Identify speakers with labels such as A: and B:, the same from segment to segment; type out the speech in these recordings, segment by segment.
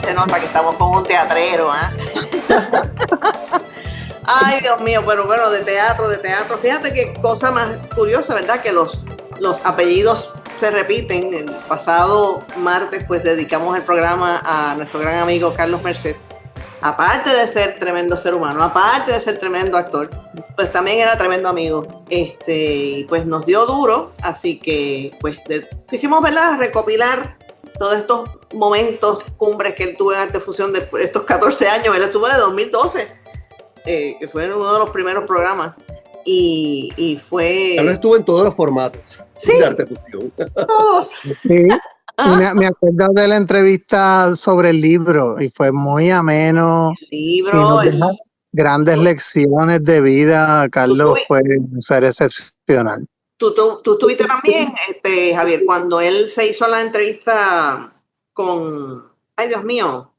A: se nota que estamos con un teatrero, ¿ah? Ay, Dios mío, pero bueno, de teatro. Fíjate qué cosa más curiosa, ¿verdad? Que los apellidos se repiten. El pasado martes, pues, dedicamos el programa a nuestro gran amigo Carlos Merced. Aparte de ser tremendo ser humano, aparte de ser tremendo actor, pues también era tremendo amigo. Y pues nos dio duro, así que pues quisimos, ¿verdad?, recopilar todos estos momentos cumbres que él tuvo en Artefusión de estos 14 años. Él estuvo de 2012, que fue uno de los primeros programas. Y fue...
B: Carlos estuvo en todos los formatos,
A: ¿sí?,
B: de Artefusión.
C: Todos. Sí. Me acuerdo de la entrevista sobre el libro y fue muy ameno.
A: El libro,
C: grandes lecciones de vida. Carlos fue un ser excepcional.
A: Tú estuviste también, Javier, cuando él se hizo la entrevista con, ay Dios mío,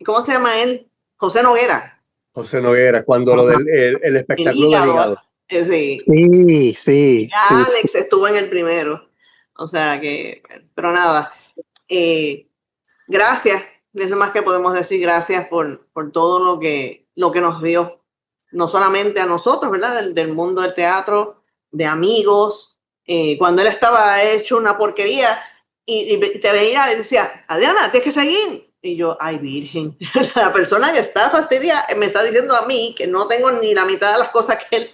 A: ¿cómo se llama él? José Noguera.
B: José Noguera, cuando lo del el espectáculo del hígado.
A: Sí.
C: Sí.
A: Alex estuvo en el primero. O sea que, pero nada, gracias, es lo más que podemos decir, gracias por todo lo que nos dio, no solamente a nosotros, ¿verdad?, del mundo del teatro, de amigos. Cuando él estaba hecho una porquería y te veía y decía, Adriana, tienes que seguir. Y yo, ay, virgen, la persona que está fastidiada me está diciendo a mí que no tengo ni la mitad de las cosas que él,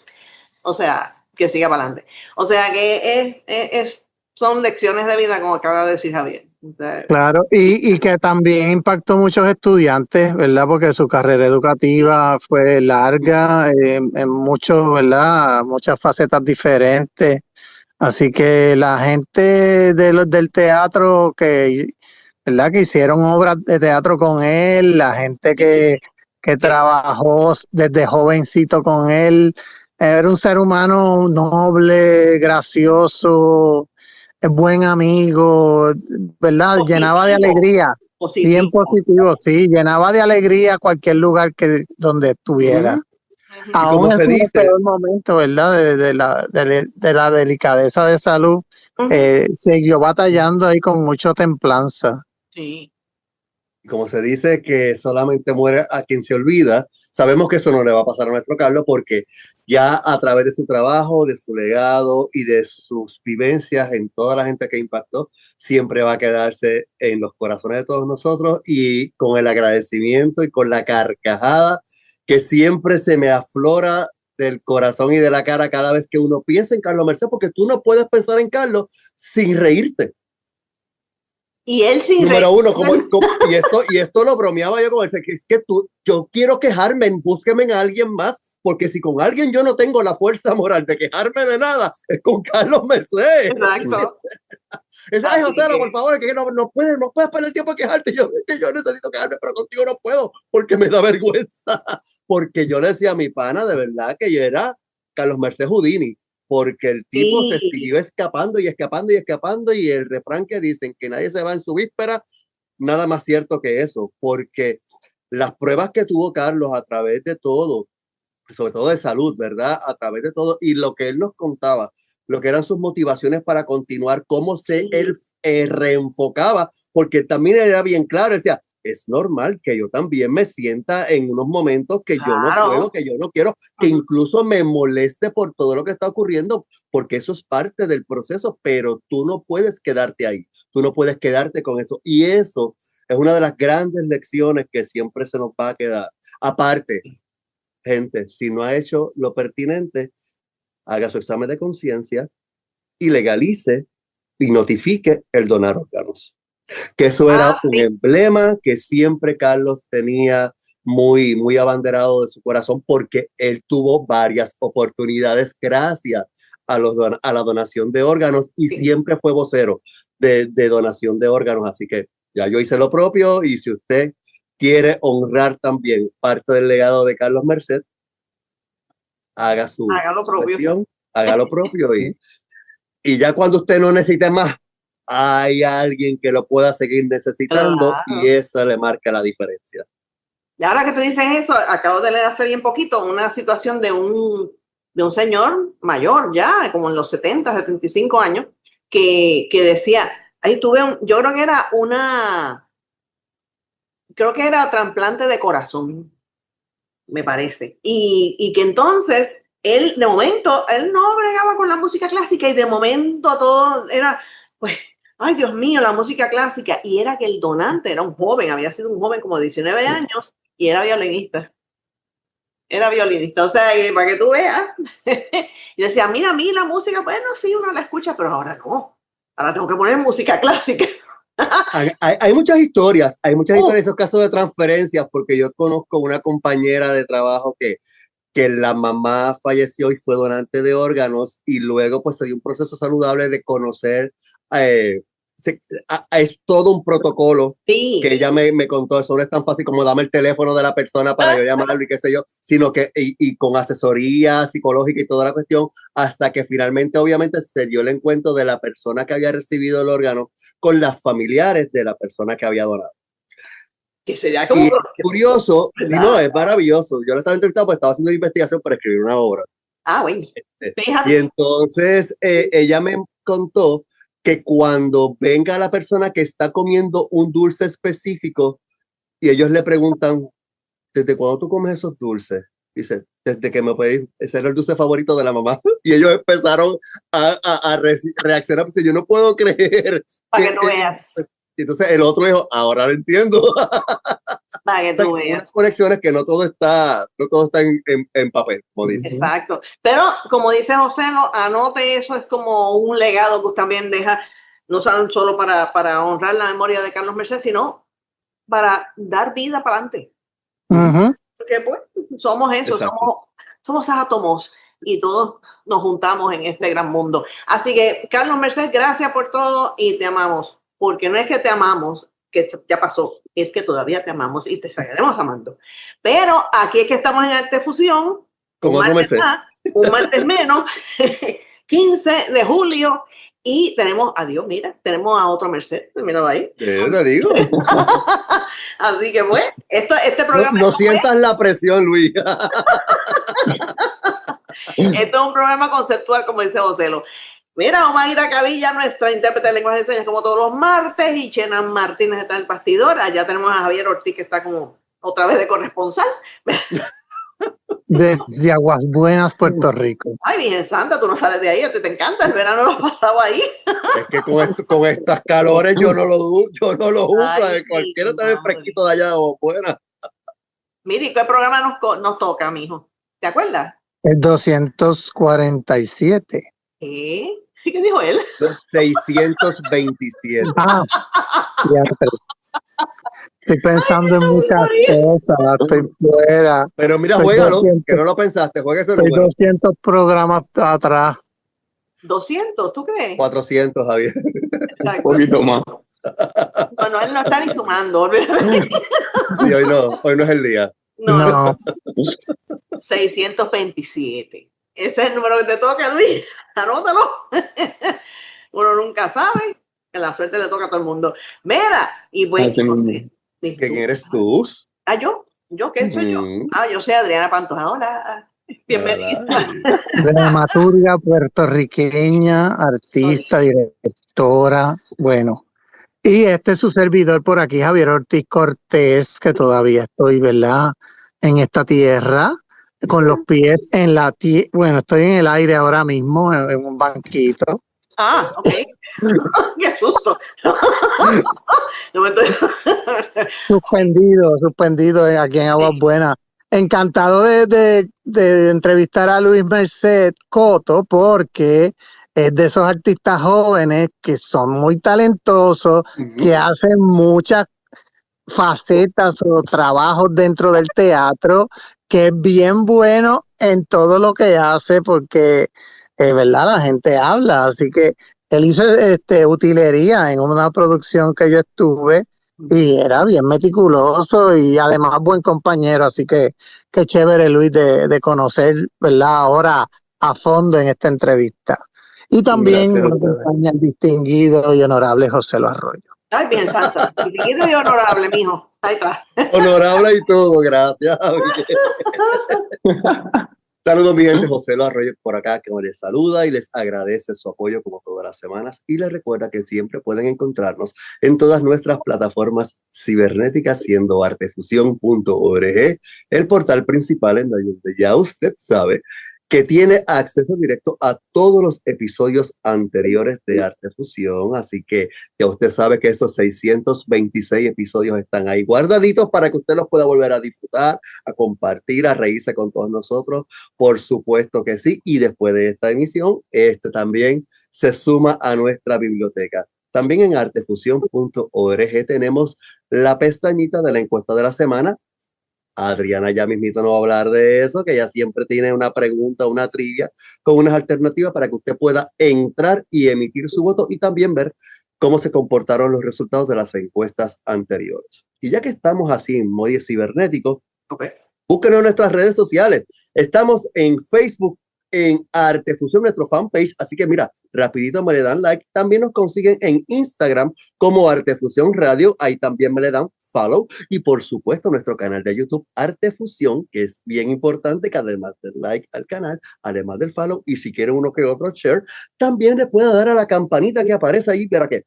A: o sea, que siga para adelante. O sea que son lecciones de vida, como acaba de decir Javier. O sea,
C: claro, y que también impactó muchos estudiantes, ¿verdad? Porque su carrera educativa fue larga, en muchos, ¿verdad?, muchas facetas diferentes. Así que la gente del teatro ¿verdad?, que hicieron obras de teatro con él, la gente que trabajó desde jovencito con él, era un ser humano noble, gracioso, buen amigo, ¿verdad?
A: Positivo,
C: llenaba de alegría, bien positivo, sí, llenaba de alegría cualquier lugar donde estuviera. Aún en su peor momento, ¿verdad?, de la delicadeza de salud, siguió batallando ahí con mucha templanza.
A: Sí.
B: Como se dice que solamente muere a quien se olvida, sabemos que eso no le va a pasar a nuestro Carlos, porque ya a través de su trabajo, de su legado y de sus vivencias en toda la gente que impactó, siempre va a quedarse en los corazones de todos nosotros, y con el agradecimiento y con la carcajada que siempre se me aflora del corazón y de la cara cada vez que uno piensa en Carlos Merced, porque tú no puedes pensar en Carlos sin reírte.
A: Y él sin
B: número uno, y esto lo bromeaba yo con él, que es que yo quiero quejarme, búsqueme en alguien más, porque si con alguien yo no tengo la fuerza moral de quejarme de nada, es con Carlos Merced.
A: Exacto.
B: Ay, José, por favor, que no puedes perder el tiempo en quejarte. Yo necesito quejarme, pero contigo no puedo, porque me da vergüenza. Porque yo le decía a mi pana, de verdad, que yo era Carlos Merced Houdini, porque el tipo se siguió escapando y el refrán que dicen que nadie se va en su víspera, nada más cierto que eso, porque las pruebas que tuvo Carlos a través de todo, sobre todo de salud, ¿verdad?, a través de todo, y lo que él nos contaba, lo que eran sus motivaciones para continuar, cómo él reenfocaba, porque también era bien claro, decía, es normal que yo también me sienta en unos momentos que yo no puedo, que yo no quiero, que incluso me moleste por todo lo que está ocurriendo, porque eso es parte del proceso, pero tú no puedes quedarte ahí, tú no puedes quedarte con eso, y eso es una de las grandes lecciones que siempre se nos va a quedar. Aparte, gente, si no ha hecho lo pertinente, haga su examen de conciencia y legalice y notifique el donar órganos. Que eso era un emblema que siempre Carlos tenía muy, muy abanderado de su corazón, porque él tuvo varias oportunidades gracias a la donación de órganos, y siempre fue vocero de donación de órganos. Así que ya yo hice lo propio, y si usted quiere honrar también parte del legado de Carlos Merced, haga lo propio y ya cuando usted no necesite más, hay alguien que lo pueda seguir necesitando, y esa le marca la diferencia.
A: Y ahora que tú dices eso, acabo de leer hace bien poquito una situación de un señor mayor ya, como en los 70, 75 años, que decía, ahí yo creo que era creo que era trasplante de corazón, me parece. Y que entonces él, de momento, él no bregaba con la música clásica y de momento todo era, pues, ay Dios mío, la música clásica. Y era que el donante era un joven, había sido un joven como de 19 años y era violinista. Era violinista, o sea, para que tú veas. Y decía, mira, a mí la música, bueno, sí, uno la escucha, pero ahora no. Ahora tengo que poner música clásica.
B: Hay muchas historias, de esos casos de transferencias, porque yo conozco una compañera de trabajo que la mamá falleció y fue donante de órganos y luego pues se dio un proceso saludable de conocer, es todo un protocolo
A: Sí.
B: que ella me contó. Eso no es tan fácil como dame el teléfono de la persona para yo llamarlo y qué sé yo, sino que y con asesoría psicológica y toda la cuestión, hasta que finalmente obviamente se dio el encuentro de la persona que había recibido el órgano con las familiares de la persona que había donado.
A: Que sería como...
B: Y es curioso, si no, es maravilloso. Yo la estaba entrevistando porque estaba haciendo una investigación para escribir una obra.
A: Bueno.
B: Y entonces ella me contó que cuando venga la persona que está comiendo un dulce específico y ellos le preguntan, ¿desde cuándo tú comes esos dulces? Dice, desde que me pedí, ese era el dulce favorito de la mamá. Y ellos empezaron a reaccionar, pues yo no puedo creer.
A: Para que tú veas.
B: Entonces el otro dijo, ahora lo entiendo.
A: Para que tú veas.
B: Unas conexiones que no todo está en papel, como dice.
A: Exacto. Pero como dice José, anote eso, es como un legado que usted también deja, no solo para honrar la memoria de Carlos Merced, sino para dar vida para adelante. Porque pues somos eso, somos átomos y todos nos juntamos en este gran mundo. Así que, Carlos Merced, gracias por todo y te amamos. Porque no es que te amamos, que ya pasó, es que todavía te amamos y te seguiremos amando. Pero aquí es que estamos en Arte Fusión, un martes menos, 15 de julio, y tenemos, adiós, mira, tenemos a otro Merced, míralo ahí.
B: Te digo.
A: Así que pues, este programa...
B: No sientas la presión, Luis.
A: Esto es un programa conceptual, como dice Joselo. Mira, Omaira Cavilla, nuestra intérprete de lenguaje de señas, como todos los martes, y Chenan Martínez está en el bastidor. Allá tenemos a Javier Ortiz, que está como otra vez de corresponsal.
C: Desde Aguas Buenas, Puerto Rico.
A: Ay, Virgen Santa, tú no sales de ahí, te encanta, el verano lo has pasado ahí.
B: Es que con estas calores yo no lo uso, cualquiera está en el fresquito de allá de Aguas Buenas.
A: Mire, ¿qué programa nos toca, mijo? ¿Te acuerdas?
C: El 247.
A: ¿Qué dijo él?
B: 627.
C: Estoy pensando en muchas cosas, estoy fuera.
B: Pero mira, juégalo, que no lo pensaste, juega ese número.
C: 200 programas atrás.
A: 200, ¿tú crees?
B: 400, Javier.
D: Un poquito más.
A: Bueno, él no está ni sumando.
B: Sí, hoy no es el día.
C: No.
A: 627. Ese es el número que te toca, Luis. Anótalo. Uno nunca sabe. Que la suerte le toca a todo el mundo. Mira, y pues.
B: ¿Quién eres tú?
A: ¿Yo quién soy yo? Yo soy Adriana Pantoja. Hola. Bienvenida.
C: Dramaturga puertorriqueña, artista, directora. Bueno. Y este es su servidor por aquí, Javier Ortiz Cortés, que todavía estoy, ¿verdad?, en esta tierra, con los pies en la tierra. Bueno, estoy en el aire ahora mismo, en un banquito.
A: Ok. ¡Qué susto!
C: Suspendido aquí en Aguas Buenas. Encantado de entrevistar a Luis Merced Coto, porque es de esos artistas jóvenes que son muy talentosos, que hacen muchas facetas o trabajos dentro del teatro, que es bien bueno en todo lo que hace, porque verdad, la gente habla. Así que él hizo utilería en una producción que yo estuve y era bien meticuloso y además buen compañero. Así que qué chévere, Luis, de conocer, ¿verdad?, ahora a fondo en esta entrevista. Y también me acompaña el distinguido y honorable José Lo Arroyo.
A: Ay, bien santa. Distinguido y honorable, mijo. Ahí está.
B: Honorable y todo, gracias. Saludos, mi gente. José Lo Arroyo por acá, que les saluda y les agradece su apoyo como todas las semanas. Y les recuerda que siempre pueden encontrarnos en todas nuestras plataformas cibernéticas, siendo artefusión.org, el portal principal en donde ya usted sabe que tiene acceso directo a todos los episodios anteriores de Artefusión. Así que ya usted sabe que esos 626 episodios están ahí guardaditos para que usted los pueda volver a disfrutar, a compartir, a reírse con todos nosotros. Por supuesto que sí. Y después de esta emisión, este también se suma a nuestra biblioteca. También en artefusión.org tenemos la pestañita de la encuesta de la semana. Adriana ya mismito nos va a hablar de eso, que ella siempre tiene una pregunta, una trivia con unas alternativas para que usted pueda entrar y emitir su voto y también ver cómo se comportaron los resultados de las encuestas anteriores. Y ya que estamos así en modo cibernético, búsquenos en nuestras redes sociales. Estamos en Facebook, en Artefusión, nuestro fanpage, así que mira, rapidito me le dan like. También nos consiguen en Instagram como Artefusión Radio, ahí también me le dan follow, y por supuesto nuestro canal de YouTube Artefusión, que es bien importante que además del like al canal, además del follow, y si quiere uno que otro share, también le pueda dar a la campanita que aparece ahí para que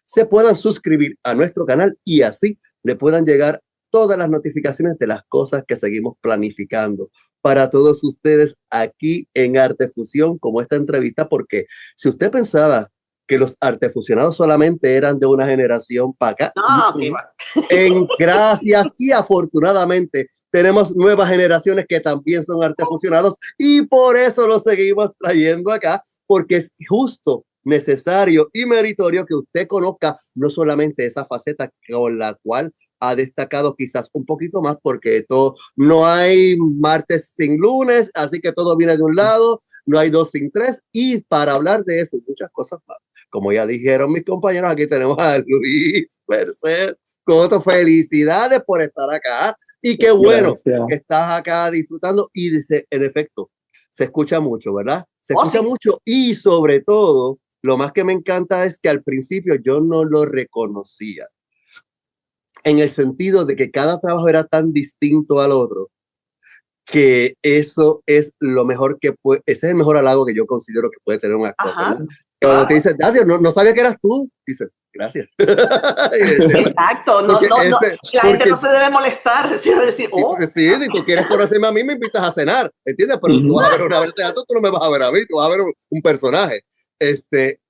B: se puedan suscribir a nuestro canal y así le puedan llegar todas las notificaciones de las cosas que seguimos planificando para todos ustedes aquí en Artefusión, como esta entrevista, porque si usted pensaba que los artefusionados solamente eran de una generación para acá, gracias y afortunadamente tenemos nuevas generaciones que también son artefusionados y por eso los seguimos trayendo acá, porque es justo, necesario y meritorio que usted conozca no solamente esa faceta con la cual ha destacado quizás un poquito más, porque todo, no hay martes sin lunes, así que todo viene de un lado, no hay dos sin tres, y para hablar de eso y muchas cosas más, como ya dijeron mis compañeros, aquí tenemos a Luis Merced Coto. Felicidades por estar acá y qué bueno que estás acá disfrutando y dice, en efecto, se escucha mucho, ¿verdad? Se escucha mucho y sobre todo lo más que me encanta es que al principio yo no lo reconocía, en el sentido de que cada trabajo era tan distinto al otro, que eso es lo mejor que puede, ese es el mejor halago que yo considero que puede tener un actor. Cuando te dicen, gracias, no sabía que eras tú, dices, gracias.
A: Exacto, la gente no se debe molestar, sino decir,
B: sí, si tú quieres conocerme a mí, me invitas a cenar, ¿entiendes? Pero tú vas a ver una vez teatro, tú no me vas a ver a mí, tú vas a ver un personaje.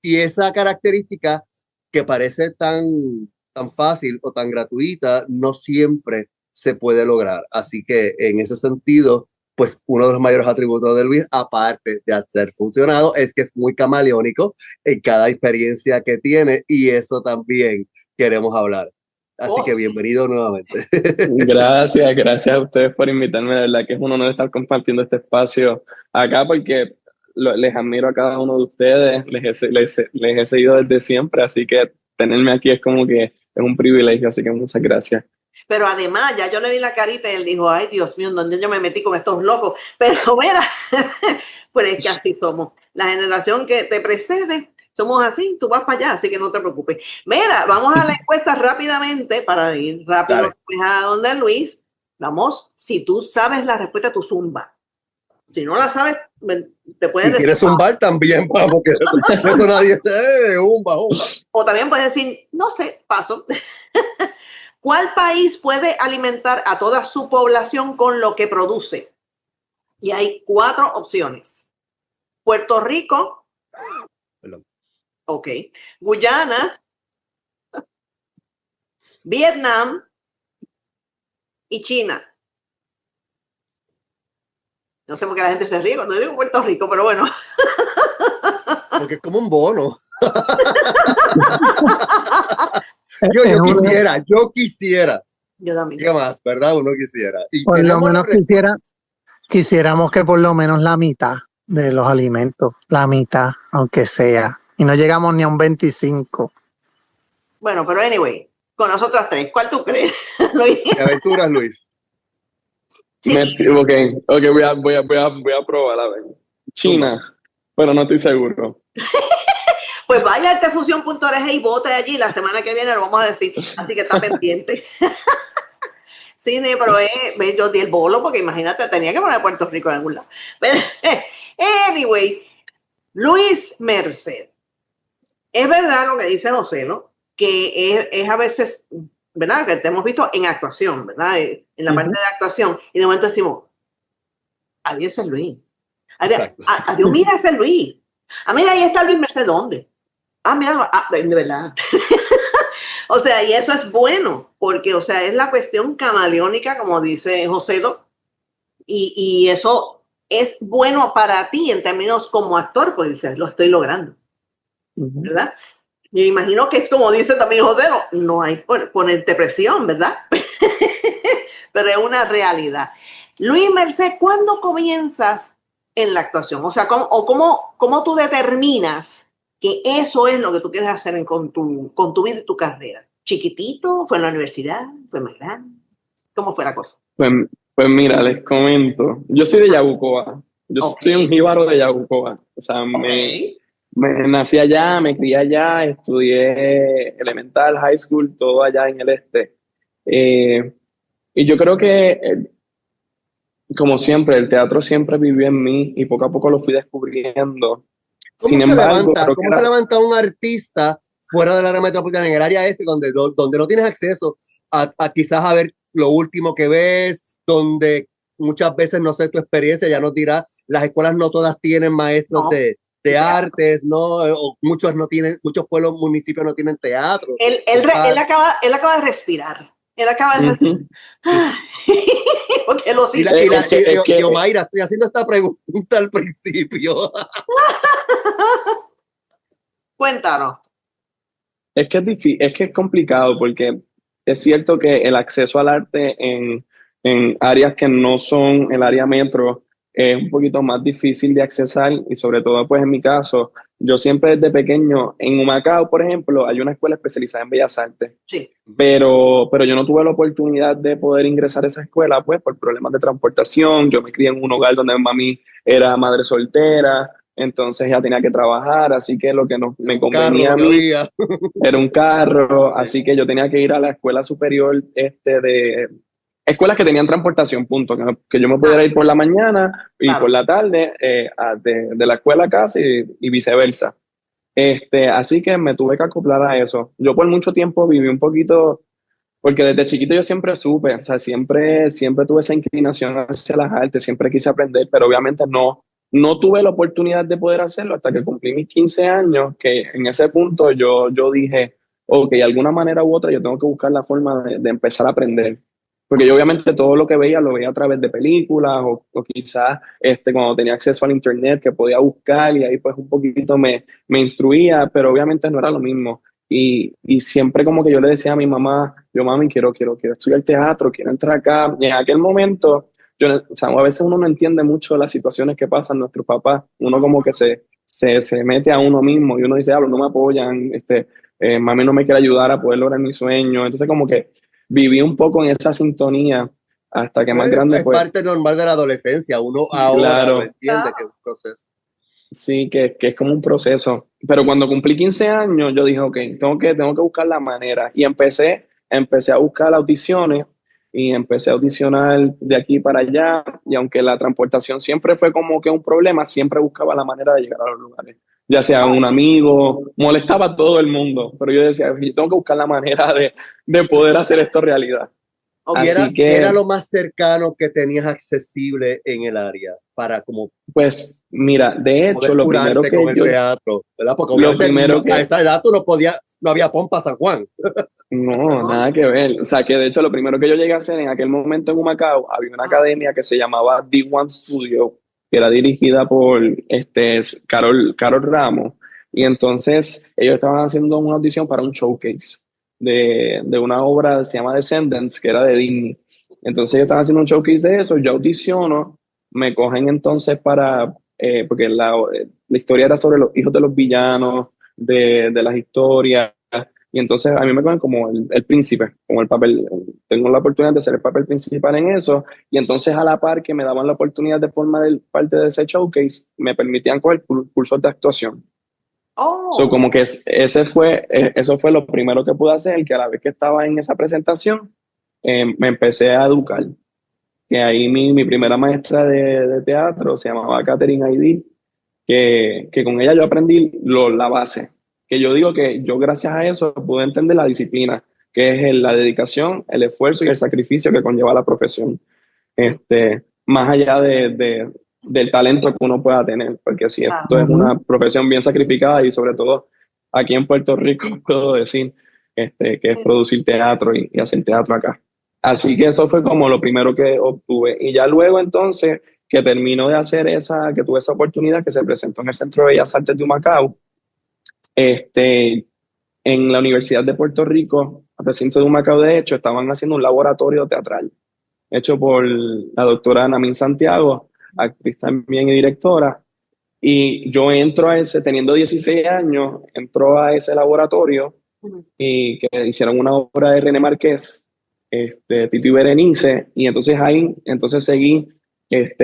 B: Y esa característica que parece tan fácil o tan gratuita, no siempre se puede lograr. Así que en ese sentido, pues uno de los mayores atributos de Luis, aparte de ser funcionado, es que es muy camaleónico en cada experiencia que tiene y eso también queremos hablar. Así que bienvenido nuevamente.
D: Gracias a ustedes por invitarme, de verdad que es un honor estar compartiendo este espacio acá porque les admiro a cada uno de ustedes, les he seguido desde siempre, así que tenerme aquí es como que es un privilegio, así que muchas gracias.
A: Pero además, ya yo le vi la carita y él dijo, ay, Dios mío, ¿dónde yo me metí con estos locos? Pero mira, pues es que así somos. La generación que te precede, somos así, tú vas para allá, así que no te preocupes. Mira, vamos a la encuesta rápidamente, para ir rápido a donde Luis. Vamos, si tú sabes la respuesta, tú zumba. Si no la sabes, te puedes decir.
B: Si quieres zumbar también, porque eso nadie sabe, zumba.
A: O también puedes decir, no sé, paso. ¿Cuál país puede alimentar a toda su población con lo que produce? Y hay 4 opciones. Puerto Rico. Ok. Guyana. Vietnam. Y China. No sé por qué la gente se ríe cuando digo Puerto Rico, pero bueno.
B: Porque es como un bono. Yo quisiera.
A: Yo también.
B: ¿Qué más, verdad? Uno quisiera. Y
C: por lo menos quisiéramos que por lo menos la mitad de los alimentos, la mitad, aunque sea. Y no llegamos ni a un 25.
A: Bueno, pero anyway, con nosotras 3, ¿cuál tú crees, Luis?
B: ¿Qué aventuras, Luis?
D: Sí. Ok, voy a probar a ver. China, pero no estoy seguro.
A: Pues vaya a artefusión.org y vote allí. La semana que viene lo vamos a decir. Así que está pendiente. cine, pero yo di el bolo porque imagínate, tenía que poner Puerto Rico en algún lado. Pero, anyway, Luis Merced. Es verdad lo que dice José, ¿no? Que es a veces, ¿verdad? Que te hemos visto en actuación, ¿verdad? En la parte de actuación. Y de momento decimos, adiós es Luis. Adiós, mira ese Luis. Mira, ahí está Luis Merced, ¿dónde? Mira, de verdad. O sea, y eso es bueno, porque, o sea, es la cuestión camaleónica, como dice José, y eso es bueno para ti en términos como actor, pues dices, lo estoy logrando, ¿verdad? Me imagino que es como dice también José, no hay ponerte presión, ¿verdad? Pero es una realidad. Luis Merced, ¿cuándo comienzas en la actuación? O sea, ¿cómo tú determinas que eso es lo que tú quieres hacer con tu vida y tu carrera? ¿Chiquitito? ¿Fue en la universidad? ¿Fue más grande? ¿Cómo fue la cosa?
D: Pues mira, les comento. Yo soy de Yabucoa. Yo soy un jíbaro de Yabucoa. O sea, me nací allá, me crié allá, estudié elemental, high school, todo allá en el este. Y yo creo que, como siempre, el teatro siempre vivió en mí y poco a poco lo fui descubriendo.
B: ¿Cómo se levanta un artista fuera del área metropolitana, en el área este, donde no tienes acceso a quizás a ver lo último que ves, donde muchas veces, no sé, tu experiencia ya nos dirá, las escuelas no todas tienen maestros de artes, ¿no? O muchos pueblos, municipios no tienen teatro.
A: Él acaba de respirar. Él acaba de respirar. Porque lo
B: y Omaira, estoy haciendo esta pregunta al principio.
A: Cuéntanos.
D: Es que es complicado porque es cierto que el acceso al arte en áreas que no son el área metro es un poquito más difícil de accesar y sobre todo pues en mi caso, yo siempre desde pequeño, en Humacao por ejemplo, hay una escuela especializada en Bellas Artes,
A: sí.
D: pero yo no tuve la oportunidad de poder ingresar a esa escuela pues por problemas de transportación. Yo me crié en un hogar donde mami era madre soltera, entonces ya tenía que trabajar, así que lo que me convenía a mí era un carro, así que yo tenía que ir a la escuela superior de escuelas que tenían transportación, punto, que yo me pudiera ir por la mañana y por la tarde de la escuela a casa y viceversa. Así que me tuve que acoplar a eso. Yo por mucho tiempo viví un poquito, porque desde chiquito yo siempre supe, o sea, siempre tuve esa inclinación hacia las artes, siempre quise aprender, pero obviamente no tuve la oportunidad de poder hacerlo hasta que cumplí mis 15 años, que en ese punto yo dije, ok, de alguna manera u otra yo tengo que buscar la forma de empezar a aprender. Porque yo obviamente todo lo que veía lo veía a través de películas o quizás cuando tenía acceso al internet que podía buscar y ahí pues un poquito me instruía, pero obviamente no era lo mismo. Y siempre como que yo le decía a mi mamá, mami, quiero estudiar teatro, quiero entrar acá. Y en aquel momento, o sea, a veces uno no entiende mucho las situaciones que pasan nuestros papás. Uno como que se mete a uno mismo y uno dice, no me apoyan, mami no me quiere ayudar a poder lograr mi sueño. Entonces como que viví un poco en esa sintonía hasta que más grande
B: es parte normal de la adolescencia, uno ahora lo entiende que es un proceso.
D: Sí, que es como un proceso. Pero cuando cumplí 15 años, yo dije, ok, tengo que buscar la manera. Y empecé a buscar audiciones y empecé a audicionar de aquí para allá. Y aunque la transportación siempre fue como que un problema, siempre buscaba la manera de llegar a los lugares. Ya sea un amigo, molestaba a todo el mundo. Pero yo decía, yo tengo que buscar la manera de poder hacer esto realidad.
B: ¿Y era lo más cercano que tenías accesible en el área para como?
D: Pues mira, de hecho, lo primero que
B: con el teatro, ¿verdad? Porque obviamente a esa edad tú no había pompa San Juan.
D: No, nada que ver. O sea, que de hecho lo primero que yo llegué a hacer en aquel momento en Humacao, había una academia que se llamaba D1 Studio, que era dirigida por Carol Ramos. Y entonces ellos estaban haciendo una audición para un showcase de una obra que se llama Descendants, que era de Disney. Entonces ellos estaban haciendo un showcase de eso, yo audiciono, me cogen entonces porque la historia era sobre los hijos de los villanos, de las historias, y entonces a mí me cogen como el príncipe, como el papel, tengo la oportunidad de ser el papel principal en eso, y entonces a la par que me daban la oportunidad de formar parte de ese showcase, me permitían coger cursos de actuación. So, como que eso fue lo primero que pude hacer, que a la vez que estaba en esa presentación, me empecé a educar. Que ahí mi primera maestra de teatro se llamaba Catherine Aidil, que con ella yo aprendí la base. Que yo digo que yo gracias a eso pude entender la disciplina, que es la dedicación, el esfuerzo y el sacrificio que conlleva la profesión. Más allá del talento que uno pueda tener, porque si esto es una profesión bien sacrificada y sobre todo aquí en Puerto Rico puedo decir que es producir teatro y hacer teatro acá. Así que eso fue como lo primero que obtuve. Y ya luego entonces que termino de hacer que tuve esa oportunidad que se presentó en el Centro de Bellas Artes de Humacao, en la Universidad de Puerto Rico, al recinto de Humacao, de hecho, estaban haciendo un laboratorio teatral hecho por la doctora Namin Santiago, actriz también y directora. Y yo entro a ese, teniendo 16 años, entro a ese laboratorio y que hicieron una obra de René Márquez, Tito y Berenice, y entonces ahí seguí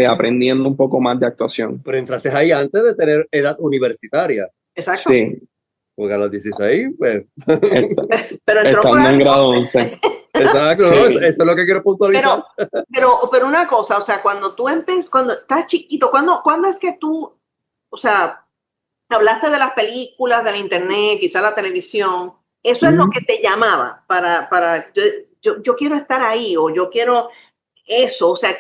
D: aprendiendo un poco más de actuación.
B: Pero entraste ahí antes de tener edad universitaria.
A: Exacto.
D: Sí.
B: Porque a los 16, pues.
A: Pero entró
D: estando en grado 11.
B: Exacto,
D: Sí.
B: ¿no? Eso es lo que quiero puntualizar.
A: Pero una cosa, o sea, cuando estás chiquito, ¿cuándo es que tú, o sea, hablaste de las películas, del internet, quizá la televisión? Eso es lo que te llamaba para yo quiero estar ahí, o yo quiero eso, o sea,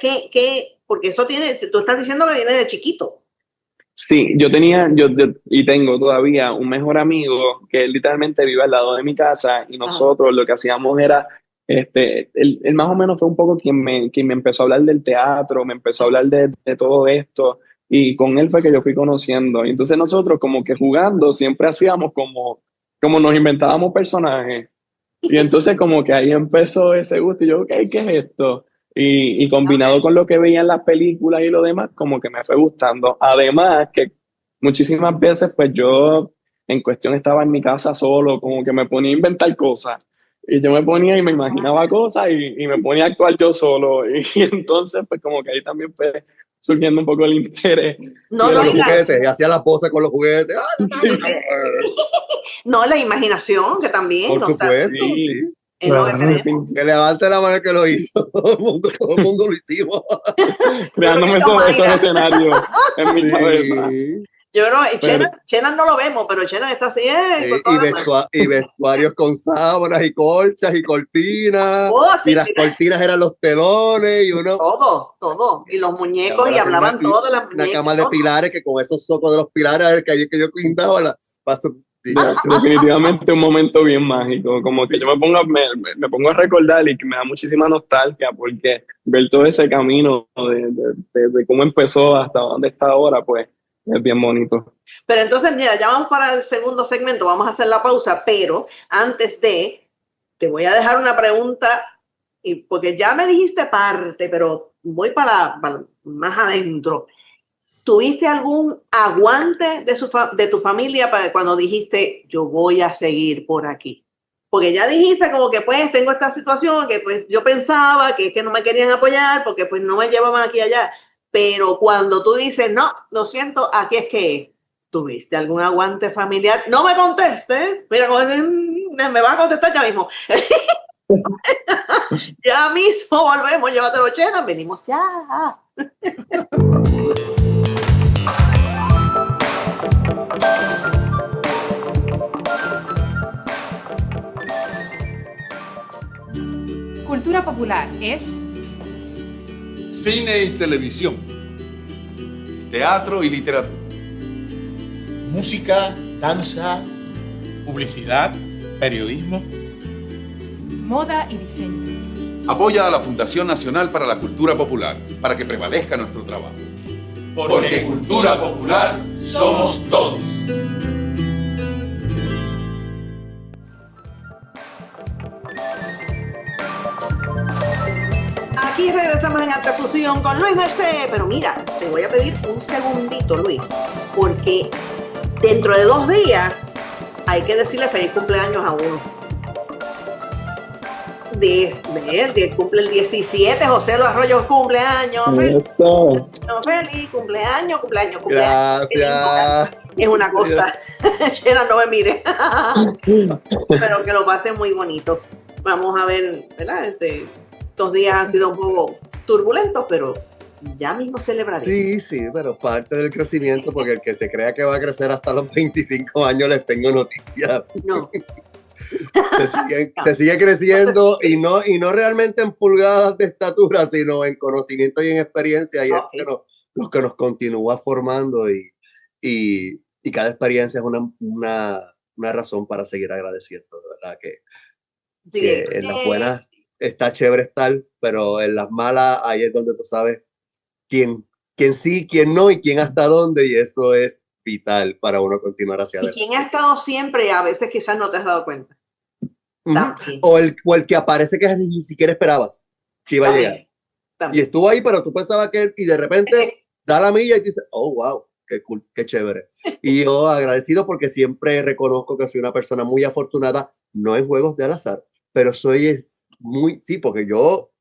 A: porque eso tú estás diciendo que viene de chiquito.
D: Sí, yo y tengo todavía un mejor amigo que él literalmente vive al lado de mi casa y nosotros lo que hacíamos era, él más o menos fue un poco quien me empezó a hablar del teatro, me empezó a hablar de todo esto y con él fue que yo fui conociendo. Y entonces nosotros como que jugando siempre hacíamos como nos inventábamos personajes y entonces como que ahí empezó ese gusto y yo, ok, ¿qué es esto? Y combinado con lo que veía en las películas y lo demás, como que me fue gustando. Además, que muchísimas veces, pues yo en cuestión estaba en mi casa solo, como que me ponía a inventar cosas. Y yo me ponía y me imaginaba cosas y me ponía a actuar yo solo. Y entonces, pues como que ahí también fue surgiendo un poco el interés.
B: Con los juguetes, hacía las poses con los juguetes.
A: No, la imaginación, que también.
B: Por supuesto, sí.
A: Que
B: levante la mano que lo hizo. Todo el mundo lo hicimos.
D: Creándome esos escenarios en mi cabeza.
A: Yo creo, Chena no lo vemos, pero Chena está así.
B: Y vestuarios con sábanas y colchas y cortinas.
A: Sí,
B: y las cortinas eran los telones y uno.
A: Todo. Y los muñecos, y hablaban todo de las muñecas.
B: Una cama de pilares que con esos socos de los pilares que yo pintaba
D: definitivamente un momento bien mágico, como que yo me pongo a recordar y que me da muchísima nostalgia porque ver todo ese camino de cómo empezó hasta dónde está ahora, pues es bien bonito.
A: Pero entonces, mira, ya vamos para el segundo segmento, vamos a hacer la pausa, pero antes te voy a dejar una pregunta, porque ya me dijiste parte, pero voy para más adentro. ¿Tuviste algún aguante de tu familia para cuando dijiste, yo voy a seguir por aquí? Porque ya dijiste como que pues tengo esta situación que pues yo pensaba que es que no me querían apoyar porque pues no me llevaban aquí y allá. Pero cuando tú dices, no, lo siento, aquí es que tuviste algún aguante familiar. No me contestes. Mira, me va a contestar ya mismo. Ya mismo volvemos, llévatelo, Chena, venimos ya.
E: Cultura popular es
F: cine y televisión, teatro y literatura,
G: música, danza,
H: publicidad, periodismo,
E: moda y diseño.
F: Apoya a la Fundación Nacional para la Cultura Popular para que prevalezca nuestro trabajo. Porque cultura popular somos todos.
A: Aquí regresamos en Alta Fusión con Luis Merced, pero mira, te voy a pedir un segundito, Luis, porque dentro de 2 días hay que decirle feliz cumpleaños a uno. De él, que cumple el 17, José Los Arroyos cumpleaños. Feliz cumpleaños.
B: Gracias.
A: Es una cosa. Chena, no me mire. Pero que lo pase muy bonito. Vamos a ver, ¿verdad? estos días han sido un poco turbulentos, pero ya mismo celebraré.
B: Sí, pero parte del crecimiento, porque el que se crea que va a crecer hasta los 25 años, les tengo noticias.
A: No.
B: Se sigue creciendo y no realmente en pulgadas de estatura, sino en conocimiento y en experiencia, y
A: Okay.
B: es lo que nos continúa formando, y cada experiencia es una razón para seguir agradeciendo, de verdad que en las buenas está chévere estar, pero en las malas ahí es donde tú sabes quién sí, quién no y quién hasta dónde, y eso es vital para uno continuar hacia
A: Y
B: adelante.
A: quien ha estado siempre, a veces quizás no te has dado cuenta. También.
B: O el que aparece que ni siquiera esperabas que iba a llegar.
A: También.
B: Y estuvo ahí, pero tú pensabas que y de repente da la milla y dices, oh, wow, qué cool, qué chévere. Y yo agradecido porque siempre reconozco que soy una persona muy afortunada, no en juegos del azar, pero sí, porque yo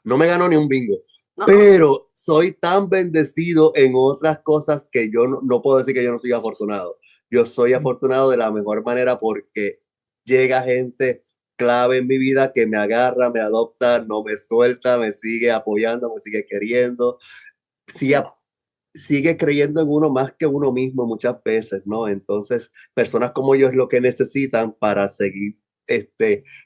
B: no me gano ni un bingo, pero soy tan bendecido en otras cosas que yo no puedo decir que yo no soy afortunado. Yo soy afortunado de la mejor manera porque llega gente clave en mi vida que me agarra, me adopta, no me suelta, me sigue apoyando, me sigue queriendo, sigue creyendo en uno más que uno mismo muchas veces, ¿no? Entonces, personas como yo es lo que necesitan para seguir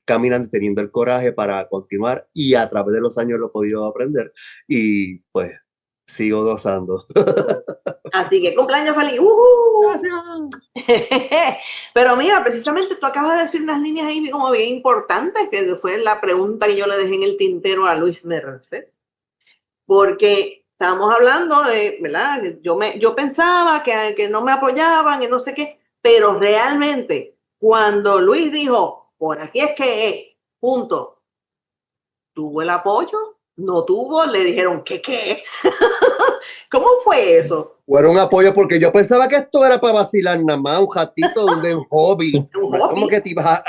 B: caminando, teniendo el coraje para continuar, y a través de los años lo he podido aprender y pues sigo gozando.
A: Así que cumpleaños feliz.
B: Gracias.
A: Pero mira, precisamente tú acabas de decir unas líneas ahí como bien importantes, que fue la pregunta que yo le dejé en el tintero a Luis Merced, porque estábamos hablando de, ¿verdad? Yo pensaba que no me apoyaban y no sé qué, pero realmente cuando Luis dijo, por aquí es que es, punto, ¿tuvo el apoyo? ¿No tuvo? Le dijeron, ¿qué? ¿Cómo fue eso?
B: Fue un apoyo porque yo pensaba que esto era para vacilar nada más, un ratito de un hobby. Como que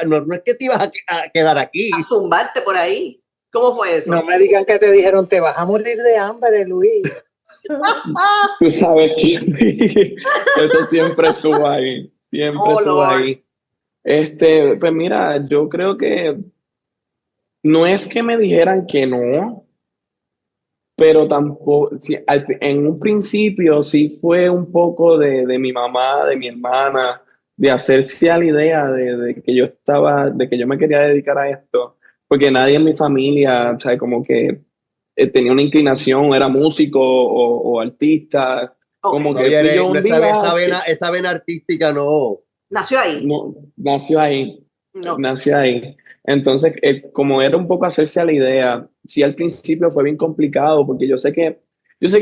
B: no es que te ibas a quedar aquí.
A: A zumbarte por ahí. ¿Cómo fue eso?
C: No me digan que te dijeron, te vas a morir de hambre, Luis.
D: Tú sabes que eso siempre estuvo ahí. Siempre estuvo ahí. Pues mira, yo creo que no es que me dijeran que no, pero tampoco, en un principio sí fue un poco de mi mamá, de mi hermana, de hacerse a la idea de que yo me quería dedicar a esto, porque nadie en mi familia, o sea, como que tenía una inclinación, era músico o artista, como que fui yo un día
B: esa vena artística no.
A: Nació ahí.
D: No, nació ahí. Entonces, como era un poco hacerse a la idea, sí al principio fue bien complicado, porque yo sé que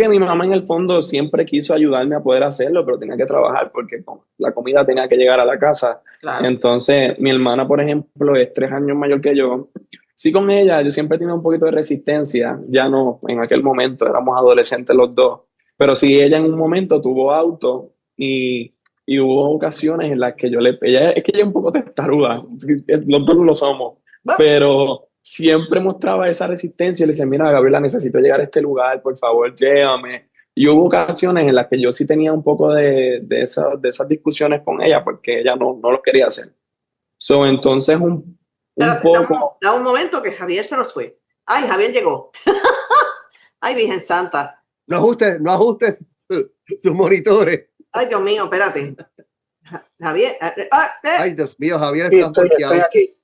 D: mi mamá en el fondo siempre quiso ayudarme a poder hacerlo, pero tenía que trabajar porque la comida tenía que llegar a la casa.
A: Claro.
D: Entonces, mi hermana, por ejemplo, es 3 años mayor que yo. Sí, con ella yo siempre he tenido un poquito de resistencia, ya no, en aquel momento éramos adolescentes los dos, pero sí, ella en un momento tuvo auto y hubo ocasiones en las que ella es un poco testaruda, los dos lo somos, pero siempre mostraba esa resistencia y le decía, mira, Gabriela, necesito llegar a este lugar, por favor, llévame. Y hubo ocasiones en las que yo sí tenía un poco de esas discusiones con ella porque ella no lo quería hacer. Entonces, un poco...
A: Da un momento que Javier se nos fue. Ay, Javier llegó. Ay, Virgen Santa.
B: No ajustes sus monitores.
A: Ay, Dios mío, espérate. Javier.
B: Ay, Dios mío, Javier está bloqueado.
C: Estoy aquí.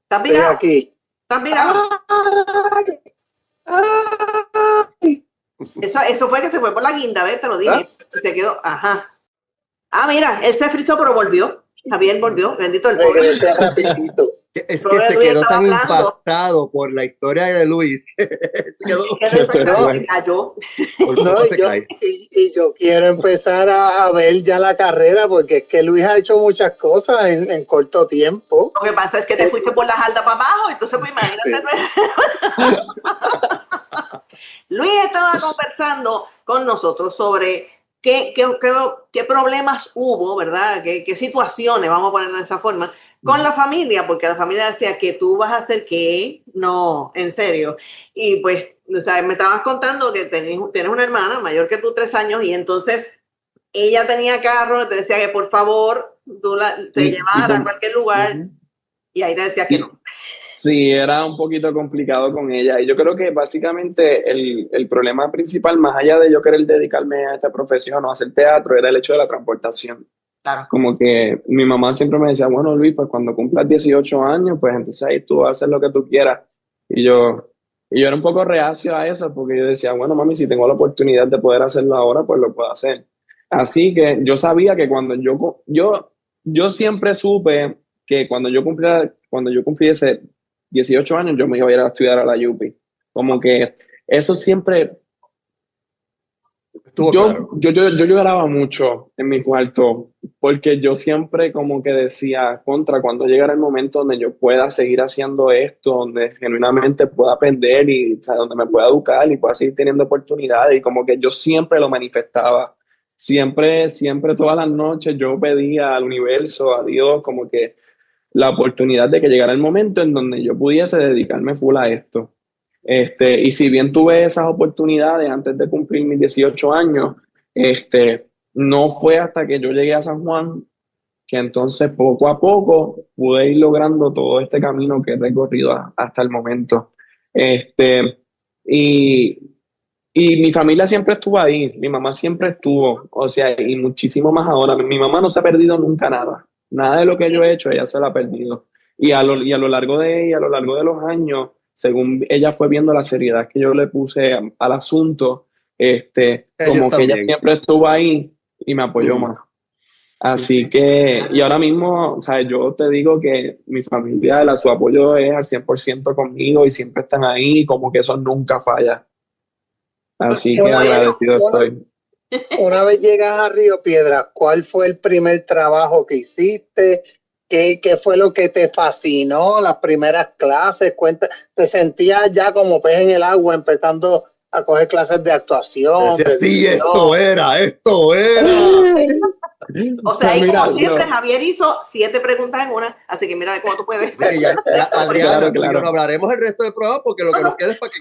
A: ¿Estás mirado?
C: Aquí.
A: ¿Estás mirado? Eso fue que se fue por la guinda, ¿ves? Te lo dije. Se quedó, ajá. Ah, mira, él se frizó, pero volvió. Javier volvió, bendito el pobre.
C: Rapidito.
B: Es que se quedó tan impactado por la historia de Luis.
C: Y yo quiero empezar a ver ya la carrera porque es que Luis ha hecho muchas cosas en corto tiempo.
A: Lo que pasa es que te fuiste por la jalda para abajo, entonces pues imagínate. Sí. Luis estaba conversando con nosotros sobre qué problemas hubo, ¿verdad? ¿Qué situaciones, vamos a ponerlo de esa forma, con la familia? Porque la familia decía que tú vas a hacer qué, no, en serio. Y pues, o sea, me estabas contando que tienes una hermana mayor que tú 3 años y entonces ella tenía carro, te decía que por favor tú te llevara a cualquier lugar y ahí te decía que no.
D: Sí, era un poquito complicado con ella y yo creo que básicamente el problema principal, más allá de yo querer dedicarme a esta profesión o hacer teatro, era el hecho de la transportación.
A: Claro.
D: Como que mi mamá siempre me decía, bueno, Luis, pues cuando cumplas 18 años, pues entonces ahí tú vas a hacer lo que tú quieras. Y yo, y yo era un poco reacio a eso porque yo decía, bueno, mami, si tengo la oportunidad de poder hacerlo ahora, pues lo puedo hacer. Así que yo sabía que yo siempre supe que cuando yo cumpliese 18 años, yo me iba a ir a estudiar a la UPI. Como que eso siempre
B: Estuvo
D: yo,
B: claro.
D: yo lloraba mucho en mi cuarto porque yo siempre como que decía, cuando llegara el momento donde yo pueda seguir haciendo esto, donde genuinamente pueda aprender y, o sea, donde me pueda educar y pueda seguir teniendo oportunidades, y como que yo siempre lo manifestaba. Siempre, todas las noches yo pedía al universo, a Dios, como que la oportunidad de que llegara el momento en donde yo pudiese dedicarme full a esto. Y si bien tuve esas oportunidades antes de cumplir mis 18 años, no fue hasta que yo llegué a San Juan que entonces poco a poco pude ir logrando todo este camino que he recorrido hasta el momento. Y, y mi familia siempre estuvo ahí, mi mamá siempre estuvo, o sea, y muchísimo más ahora. Mi mamá no se ha perdido nunca nada, nada de lo que yo he hecho, ella se la ha perdido. Y a lo largo a lo largo de los años, según ella fue viendo la seriedad que yo le puse al asunto,
B: Ellos
D: como que ella
B: también.
D: siempre estuvo ahí y me apoyó más. Así que, y ahora mismo, o sea, yo te digo que mi familia, su apoyo es al 100% conmigo y siempre están ahí, como que eso nunca falla. Así que
A: Bueno,
D: agradecido estoy.
C: Una vez llegas a Río Piedras, ¿cuál fue el primer trabajo que hiciste? ¿Qué fue lo que te fascinó? Las primeras clases, ¿te sentías ya como pez en el agua empezando a coger clases de actuación?
B: Decía,
C: de
B: sí,
C: dirección?
B: esto era.
A: O sea, ahí
D: Mira,
A: como siempre,
D: no.
A: Javier hizo 7 preguntas en una, así que mira cómo tú puedes.
B: Sí, ya, Adriana,
D: Claro,
B: tú y yo
D: claro.
B: no hablaremos el resto del programa porque lo que nos queda es para que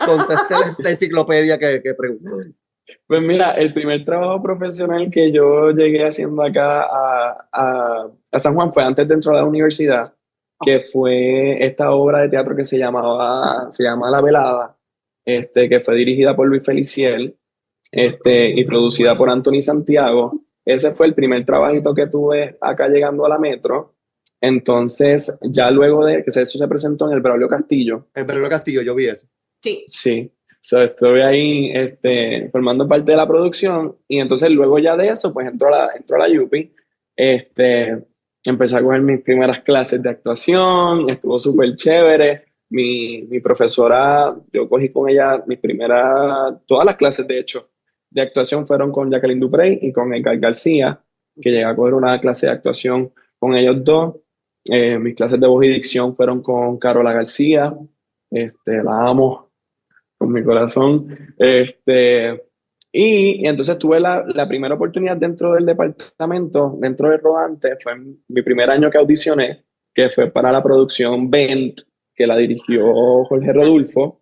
B: conteste la enciclopedia que preguntó.
D: Pues mira, el primer trabajo profesional que yo llegué haciendo acá a San Juan fue antes de entrar a la universidad, que fue esta obra de teatro que se llama La Velada, que fue dirigida por Luis Feliciel, y producida por Anthony Santiago. Ese fue el primer trabajito que tuve acá llegando a la Metro. Entonces, ya luego de que eso se presentó en el Braulio Castillo.
B: En Perelo Castillo, yo vi eso.
A: Sí.
D: Sí, so, estuve ahí formando parte de la producción y entonces luego ya de eso pues entró a la UPI, empecé a coger mis primeras clases de actuación, estuvo súper chévere. Mi profesora, yo cogí con ella todas las clases de hecho de actuación fueron con Jacqueline Duprey y con Edgar García, que llegué a coger una clase de actuación con ellos dos. Mis clases de voz y dicción fueron con Carola García, la amo con mi corazón. Y entonces tuve la primera oportunidad dentro del departamento, dentro del rodante, fue mi primer año que audicioné, que fue para la producción Bent, que la dirigió Jorge Rodulfo.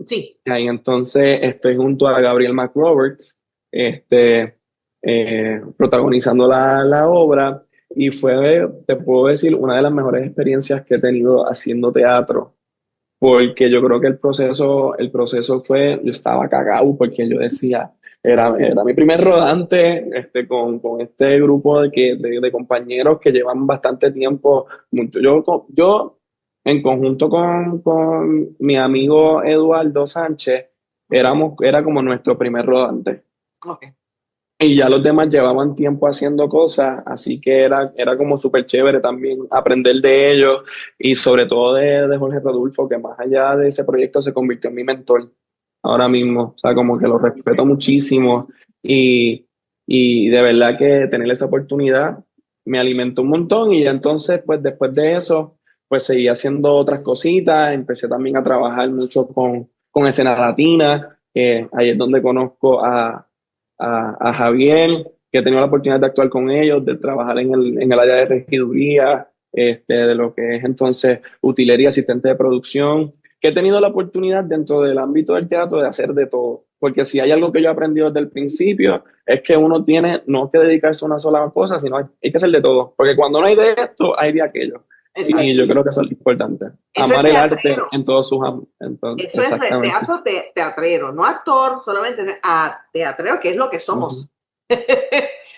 A: Sí.
D: Y ahí entonces estoy junto a Gabriel McRoberts, protagonizando la obra, y fue, te puedo decir, una de las mejores experiencias que he tenido haciendo teatro, porque yo creo que el proceso fue, yo estaba cagado porque yo decía, era mi primer rodante con este grupo de compañeros que llevan bastante tiempo. Yo en conjunto con mi amigo Eduardo Sánchez, era como nuestro primer rodante.
A: Okay.
D: Y ya los demás llevaban tiempo haciendo cosas, así que era como súper chévere también aprender de ellos y sobre todo de Jorge Rodulfo, que más allá de ese proyecto se convirtió en mi mentor ahora mismo. O sea, como que lo respeto muchísimo y de verdad que tener esa oportunidad me alimentó un montón y ya entonces, pues después de eso, pues seguí haciendo otras cositas, empecé también a trabajar mucho con escena latina, ahí es donde conozco a Javier, que he tenido la oportunidad de actuar con ellos, de trabajar en el área de regiduría, de lo que es entonces utilería, asistente de producción, que he tenido la oportunidad dentro del ámbito del teatro de hacer de todo, porque si hay algo que yo he aprendido desde el principio, es que uno tiene no que dedicarse a una sola cosa, sino hay que hacer de todo, porque cuando no hay de esto, hay de aquello.
A: Exacto.
D: Y yo creo que eso es importante.
A: Eso
D: Amar
A: es
D: el arte
A: teatrero.
D: en todos sus
A: Eso es
D: exactamente.
A: teatro teatrero, no actor, solamente a teatrero, que es lo que somos,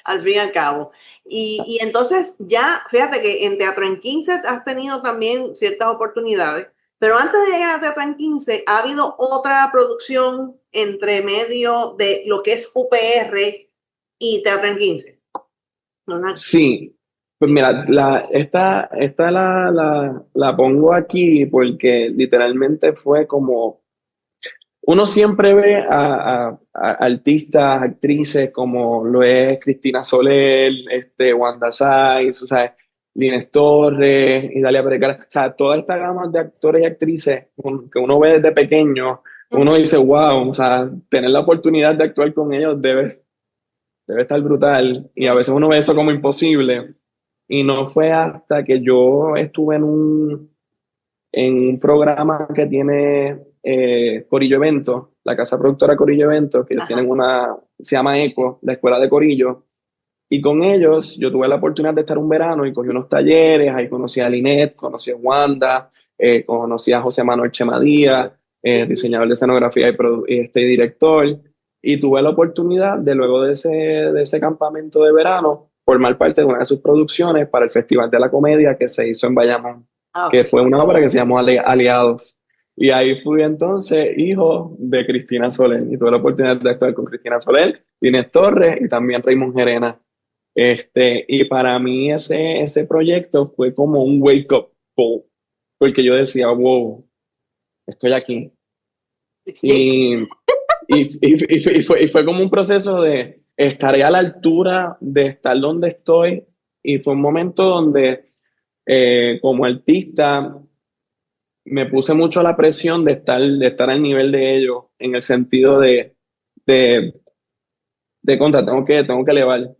A: al fin y al cabo. Y entonces ya, fíjate que en Teatro en 15 has tenido también ciertas oportunidades, pero antes de llegar a Teatro en 15 ha habido otra producción entre medio de lo que es UPR y Teatro en 15.
D: Sí, pues mira, esta la pongo aquí porque literalmente fue como, uno siempre ve a artistas, actrices como lo es Cristina Soler, Wanda Sykes, o sea, Lines Torres, Idalia Pérez, o sea, toda esta gama de actores y actrices que uno ve desde pequeño, uno dice, wow, o sea, tener la oportunidad de actuar con ellos debe estar brutal, y a veces uno ve eso como imposible, y no fue hasta que yo estuve en un programa que tiene Corillo Eventos, la casa productora Corillo Eventos, que ellos
A: Ajá.
D: tienen se llama ECO, la escuela de Corillo, y con ellos yo tuve la oportunidad de estar un verano y cogí unos talleres, ahí conocí a Linet, conocí a Wanda, conocí a José Manuel Chemadía, diseñador de escenografía y director, y tuve la oportunidad de luego de ese campamento de verano formar parte de una de sus producciones para el Festival de la Comedia que se hizo en Bayamón, que fue una obra que se llamó Aliados. Y ahí fui entonces hijo de Cristina Soler, y tuve la oportunidad de actuar con Cristina Soler, Inés Torres y también Raymond Gerena. Y para mí ese proyecto fue como un wake up call, porque yo decía, wow, estoy aquí. Y fue como un proceso de estaré a la altura de estar donde estoy, y fue un momento donde como artista me puse mucho la presión de estar al nivel de ellos, en el sentido de, de contra, tengo que elevar.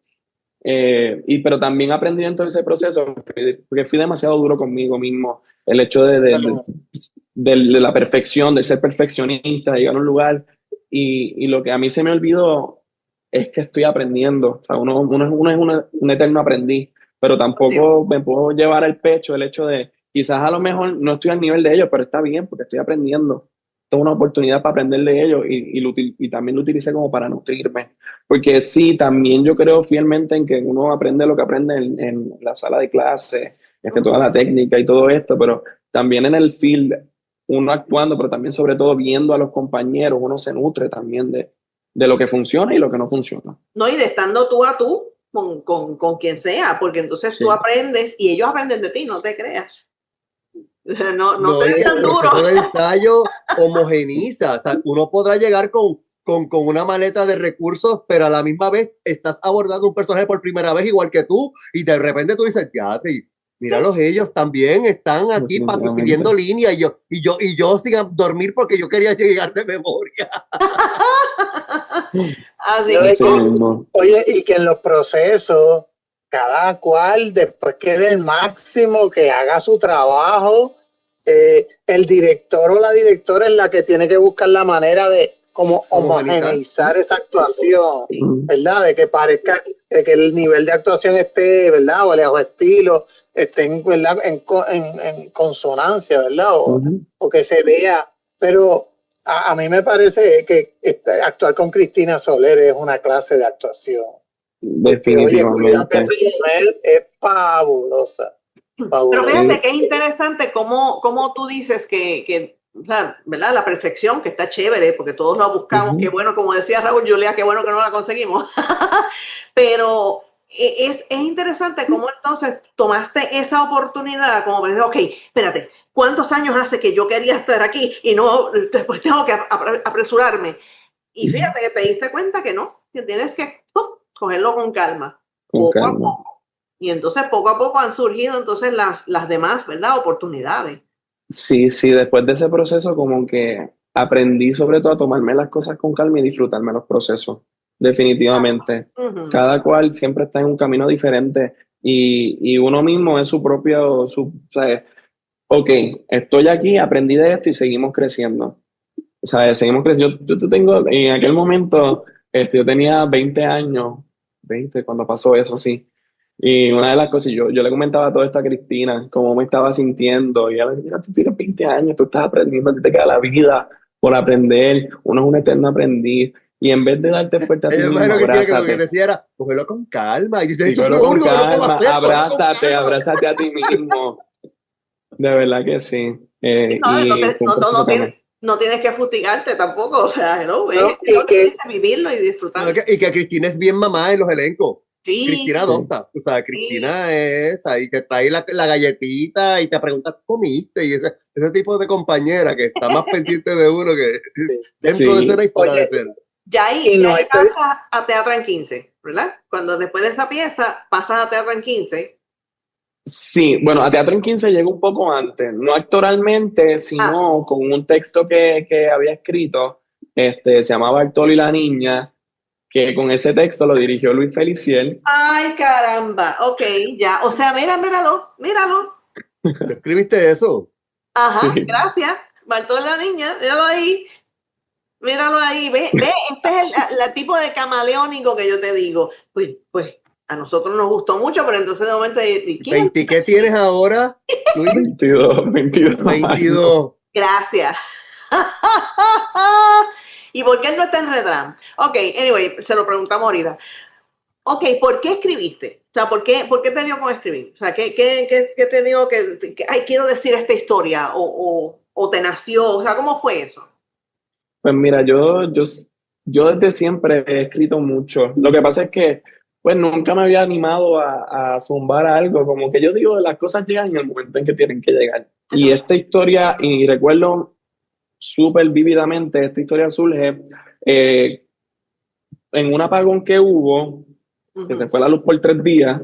D: Pero también aprendí dentro de ese proceso, porque fui demasiado duro conmigo mismo, el hecho de la perfección, de ser perfeccionista, de llegar a un lugar, y lo que a mí se me olvidó es que estoy aprendiendo, o sea, uno es un eterno aprendiz, pero tampoco me puedo llevar al pecho el hecho de, quizás a lo mejor no estoy al nivel de ellos, pero está bien porque estoy aprendiendo. Tengo una oportunidad para aprender de ellos, y también lo utilicé como para nutrirme. Porque sí, también yo creo fielmente en que uno aprende lo que aprende en la sala de clase, toda la técnica y todo esto, pero también en el field, uno actuando, pero también sobre todo viendo a los compañeros, uno se nutre también de lo que funciona y lo que no funciona.
A: No, y de estando tú a tú con quien sea, porque entonces tú aprendes y ellos aprenden de ti, no te creas. No te
B: y
A: des
B: el
A: tan duro.
B: proceso de ensayo homogeniza. O sea, uno podrá llegar con una maleta de recursos, pero a la misma vez estás abordando un personaje por primera vez igual que tú, y de repente tú dices, Teatri, míralos, ellos también están aquí pidiendo línea, y yo sin dormir porque yo quería llegar de memoria.
A: Así
C: oye, y que en los procesos cada cual después que dé el máximo, que haga su trabajo, el director o la directora es la que tiene que buscar la manera de como homogeneizar esa actuación, ¿verdad? De que parezca que el nivel de actuación esté, ¿verdad? O el estilo estén, ¿verdad? En consonancia, ¿verdad? O que se vea, pero a mí me parece que actuar con Cristina Soler es una clase de actuación.
D: Definitivamente.
C: Porque, esa mujer es fabulosa.
A: Pero fíjate qué interesante cómo tú dices que o sea, ¿verdad? La perfección, que está chévere, porque todos la buscamos, qué bueno, como decía Raúl Julia, qué bueno que no la conseguimos. Pero es interesante cómo entonces tomaste esa oportunidad, como pensé, ok, espérate, ¿cuántos años hace que yo quería estar aquí y no, después tengo que apresurarme? Y fíjate que te diste cuenta que no, que tienes que cogerlo con calma, poco a poco. Y entonces poco a poco han surgido entonces las demás, ¿verdad? Oportunidades.
D: Sí, después de ese proceso como que aprendí sobre todo a tomarme las cosas con calma y disfrutarme los procesos, definitivamente. Cada cual siempre está en un camino diferente, y uno mismo es su propio, o sea, ok, estoy aquí, aprendí de esto y seguimos creciendo. O sea, seguimos creciendo. Yo tengo, en aquel momento, yo tenía 20 años, 20 cuando pasó eso, sí. Y una de las cosas, yo le comentaba todo esto a Cristina, cómo me estaba sintiendo, y ella me decía, mira, tú tienes 20 años, tú estás aprendiendo, a ti te queda la vida por aprender, uno es un eterno aprendiz, y en vez de darte fuerte a ti
B: Yo
D: mismo,
B: imagino que sí, que lo que
D: abrázate.
B: decía era, cógelo con calma. Y dice,
D: Y
B: eso es
D: cógelo
B: lo
D: con
B: único que no puedo
D: calma,
B: hacer, cógelo con calma.
D: abrázate a ti mismo. De verdad que sí.
A: No,
D: Y fue un proceso también.
A: no tienes que fustigarte tampoco, o sea, no,
C: No, y
A: tienes que vivirlo y
B: No,
A: disfrutarlo.
B: y que Cristina es bien mamá en los elencos.
A: Sí,
B: Cristina adopta, o sea, Cristina es ahí, te trae la galletita y te pregunta, ¿comiste? Y ese tipo de compañera que está más pendiente de uno que dentro de
D: Sí.
B: escena y fuera
C: Oye,
B: de escena.
A: ya
C: Y
A: ahí,
C: no
A: ya ahí
C: hay
A: pasas a Teatro en 15, ¿verdad? Cuando después de esa pieza pasas a Teatro en 15.
D: Sí, bueno, a Teatro en 15 llegó un poco antes, no actoralmente, sino con un texto que había escrito, se llamaba Bartolo y la niña, que con ese texto lo dirigió Luis Feliciel.
A: Ay, caramba, ok, ya, o sea, míralo.
B: ¿Tú escribiste eso?
A: Ajá,
D: Sí.
A: gracias, Bartol la niña, míralo ahí, ve, este es el tipo de camaleónico que yo te digo. Pues a nosotros nos gustó mucho, pero entonces de momento, ¿y quién?
B: ¿20 qué tienes ahora, Luis?
D: 22 años.
B: 22.
A: Gracias. ¿Y por qué él no está en Redram? Ok, anyway, se lo preguntamos ahorita. Ok, ¿por qué escribiste? O sea, ¿por qué te dio con escribir? O sea, ¿qué te dio ay, quiero decir esta historia? O te nació? O sea, ¿cómo fue eso?
D: Pues mira, yo desde siempre he escrito mucho. Lo que pasa es que pues nunca me había animado a zumbar algo. Como que yo digo, las cosas llegan en el momento en que tienen que llegar. Y esta historia, y recuerdo súper vívidamente, esta historia surge en un apagón que hubo, que se fue la luz por 3 días.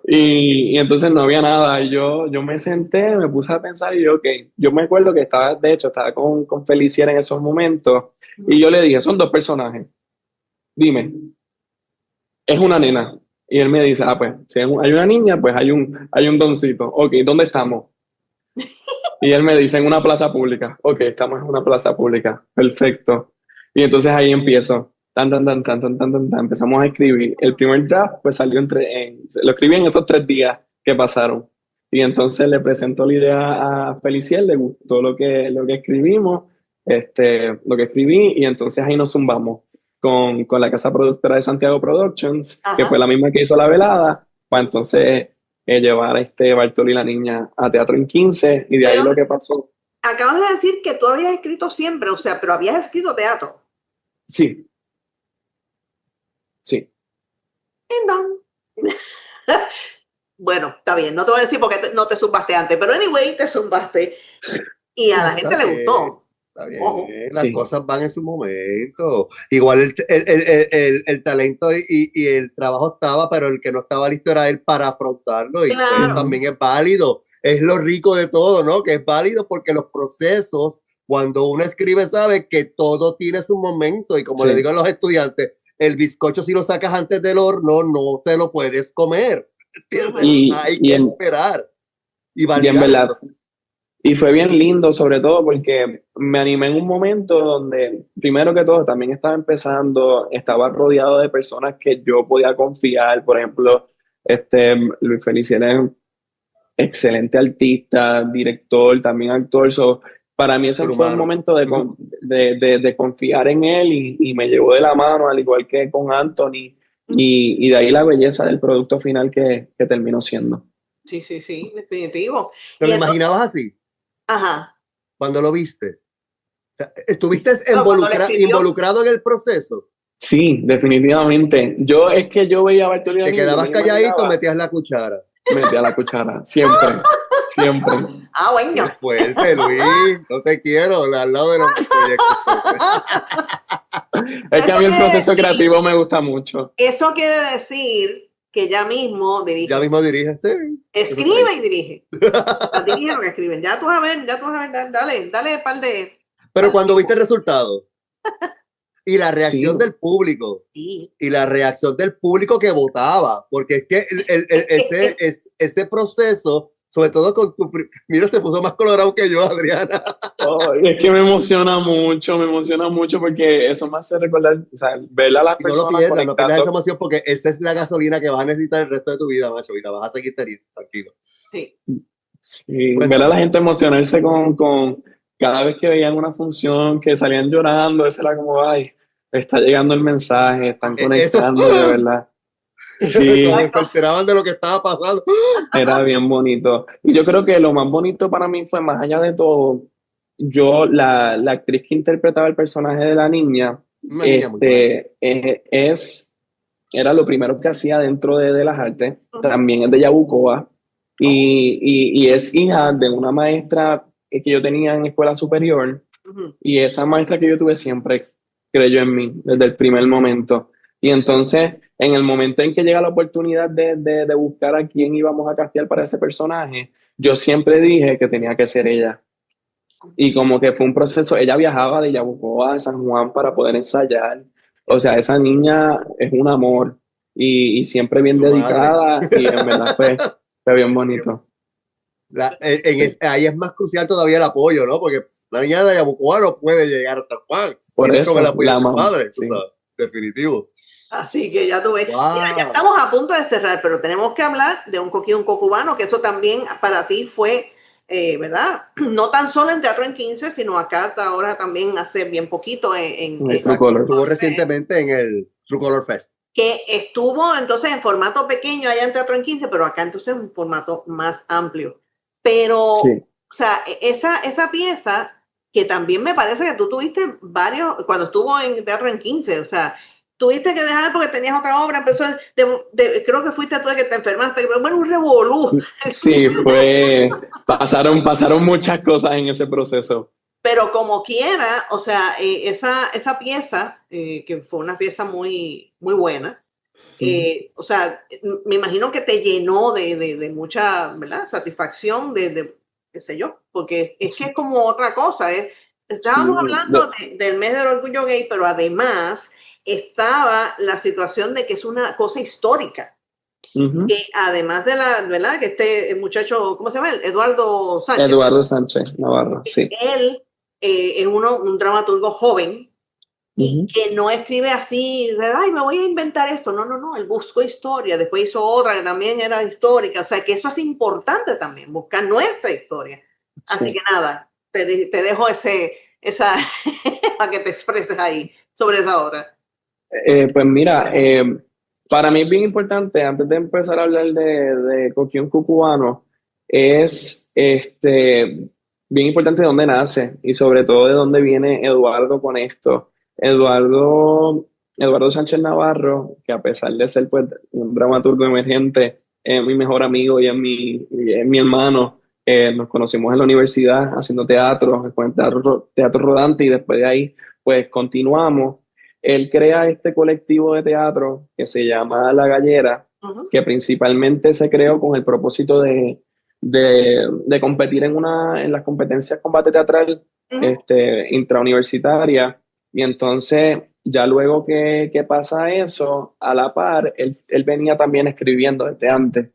D: Y entonces no había nada. Y yo me senté, me puse a pensar y yo, ok, yo me acuerdo que estaba con Feliciana en esos momentos y yo le dije, son 2 personajes. Dime, es una nena. Y él me dice, pues, si hay una niña, pues hay un doncito. Ok, ¿dónde estamos? Y él me dice, en una plaza pública. Ok, estamos en una plaza pública. Perfecto. Y entonces ahí empiezo. Empezamos a escribir. El primer draft pues salió lo escribí en esos 3 días que pasaron. Y entonces le presento la idea a Feliciel, le gustó lo que escribimos, lo que escribí, y entonces ahí nos zumbamos con la casa productora de Santiago Productions, que fue la misma que hizo la velada, para entonces llevar a Bartolo y la niña a Teatro en 15, y de ahí lo que pasó.
A: Acabas de decir que tú habías escrito siempre, o sea, pero habías escrito teatro.
D: Sí. Sí.
A: Bueno, está bien, no te voy a decir porque no te zumbaste antes, pero anyway, te zumbaste y a la gente le gustó.
B: Está bien, las cosas van en su momento. Igual el talento y el trabajo estaba, pero el que no estaba listo era él para afrontarlo, y pues también es válido. Es lo rico de todo, ¿no? Que es válido porque los procesos, cuando uno escribe, sabe que todo tiene su momento, y como le digo a los estudiantes, el bizcocho si lo sacas antes del horno, no te lo puedes comer. ¿Entiendes? Hay que esperar y validar.
D: Y fue bien lindo, sobre todo porque me animé en un momento donde, primero que todo, también estaba empezando, estaba rodeado de personas que yo podía confiar. Por ejemplo, Luis Feliciano es un excelente artista, director, también actor. Para mí ese fue un momento de confiar en él, y me llevó de la mano, al igual que con Anthony, y de ahí la belleza del producto final que terminó siendo.
A: Sí, definitivo.
B: ¿Te lo imaginabas así?
A: Ajá.
B: Cuando lo viste. O sea, ¿estuviste involucrado en el proceso?
D: Sí, definitivamente. Yo veía a Bartolomé.
B: Te quedabas calladito, metías la cuchara.
D: Metía la cuchara, siempre.
A: Ah, bueno.
B: Qué fuerte, Luis. No te quiero al lado de los proyectos.
D: Es que a mí el proceso creativo me gusta mucho.
A: Eso quiere decir que ya mismo dirige.
B: Ya mismo dirige, sí.
A: Escribe y dirige. Dirige lo que escriben. Ya tú vas a ver, dale par de...
B: Pero cuando viste el resultado y la reacción del público, y la reacción del público que votaba, porque es que ese proceso sobre todo con tu... Mira, se puso más colorado que yo, Adriana.
D: Oh, es que me emociona mucho porque eso me hace recordar, o sea, ver a las
B: Y no lo
D: personas
B: pierdas, no pierdas esa
D: conectando.
B: emoción porque esa es la gasolina que vas a necesitar el resto de tu vida, macho, y la vas a seguir teniendo, tranquilo.
A: Sí.
D: Sí, ver a
B: Cuéntame.
D: la gente emocionarse con cada vez que veían una función, que salían llorando, eso era como, ay, está llegando el mensaje, están
B: Eso es...
D: conectando de verdad. Sí,
B: Cuando se enteraban de lo que estaba pasando.
D: era bien bonito. Y yo creo que lo más bonito para mí fue, más allá de todo, la actriz que interpretaba el personaje de la niña,
B: Una niña muy buena.
D: era lo primero que hacía dentro de las artes, también es de Yabucoa, y es hija de una maestra que yo tenía en escuela superior, y esa maestra que yo tuve siempre creyó en mí desde el primer momento. Y entonces, en el momento en que llega la oportunidad de buscar a quién íbamos a castear para ese personaje, yo siempre dije que tenía que ser ella. Y como que fue un proceso, ella viajaba de Yabucoa a San Juan para poder ensayar. O sea, esa niña es un amor y siempre bien
B: Su madre.
D: dedicada y en verdad fue bien bonito.
B: Ahí es más crucial todavía el apoyo, ¿no? Porque la niña de Yabucoa no puede llegar a San Juan.
D: Por
B: Tiene con el
D: eso,
B: apoyo de
D: la
B: su
D: mamá,
B: padre, tú
D: sí.
B: sabes, definitivo.
A: Así que ya tú ves. Mira, ya
B: Wow.
A: estamos a punto de cerrar, pero tenemos que hablar de un coquío cubano, que eso también para ti fue, ¿verdad? No tan solo en Teatro en 15, sino acá hasta ahora también hace bien poquito
D: En el True
B: Exacto.
D: Color.
B: Estuvo recientemente en el True Color Fest.
A: que estuvo entonces en formato pequeño allá en Teatro en 15, pero acá entonces en formato más amplio. Pero,
D: Sí.
A: o sea, esa pieza que también me parece que tú tuviste varios, cuando estuvo en Teatro en 15, o sea, tuviste que dejar porque tenías otra obra, empezó, creo que fuiste tú el que te enfermaste, pero bueno, un revolú.
D: Sí, pasaron muchas cosas en ese proceso.
A: Pero como quiera, o sea, esa pieza, que fue una pieza muy, muy buena, o sea, me imagino que te llenó de mucha, ¿verdad? Satisfacción, qué sé yo, porque es que es como otra cosa. Estábamos
D: Sí,
A: hablando del mes del orgullo gay, pero además estaba la situación de que es una cosa histórica. Que además de la, ¿verdad? Que este muchacho, ¿cómo se llama? Eduardo Sánchez.
D: Eduardo Sánchez Navarro, sí.
A: Él es un dramaturgo joven y que no escribe así, ay, me voy a inventar esto. No, él buscó historia, después hizo otra que también era histórica, o sea, que eso es importante también, buscar nuestra historia. Así que nada, te dejo esa para que te expreses ahí sobre esa obra.
D: Pues mira, para mí es bien importante, antes de empezar a hablar de Coquión Cucubano, es bien importante de dónde nace y sobre todo de dónde viene Eduardo con esto. Eduardo Sánchez Navarro, que a pesar de ser pues, un dramaturgo emergente, es mi mejor amigo y es mi hermano. Nos conocimos en la universidad haciendo teatro, con teatro rodante y después de ahí pues continuamos. Él crea este colectivo de teatro que se llama La Gallera, que principalmente se creó con el propósito de competir en las competencias combate teatral intrauniversitaria. Y entonces, ya luego que pasa eso, a la par, él venía también escribiendo desde antes.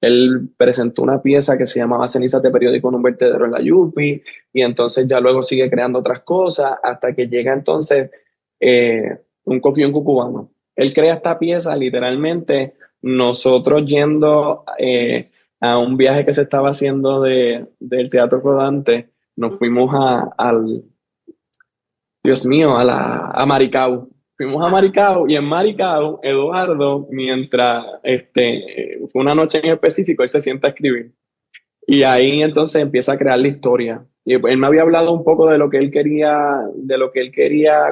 D: Él presentó una pieza que se llamaba Cenizas de periódico en un vertedero en la Yupi, y entonces ya luego sigue creando otras cosas, hasta que llega entonces un coquillón cucubano. Él crea esta pieza literalmente, nosotros yendo a un viaje que se estaba haciendo del teatro rodante, nos fuimos Dios mío, a Maricao. Fuimos a Maricao y en Maricao, Eduardo, mientras fue una noche en específico, él se sienta a escribir. Y ahí entonces empieza a crear la historia. Y él me había hablado un poco de lo que él quería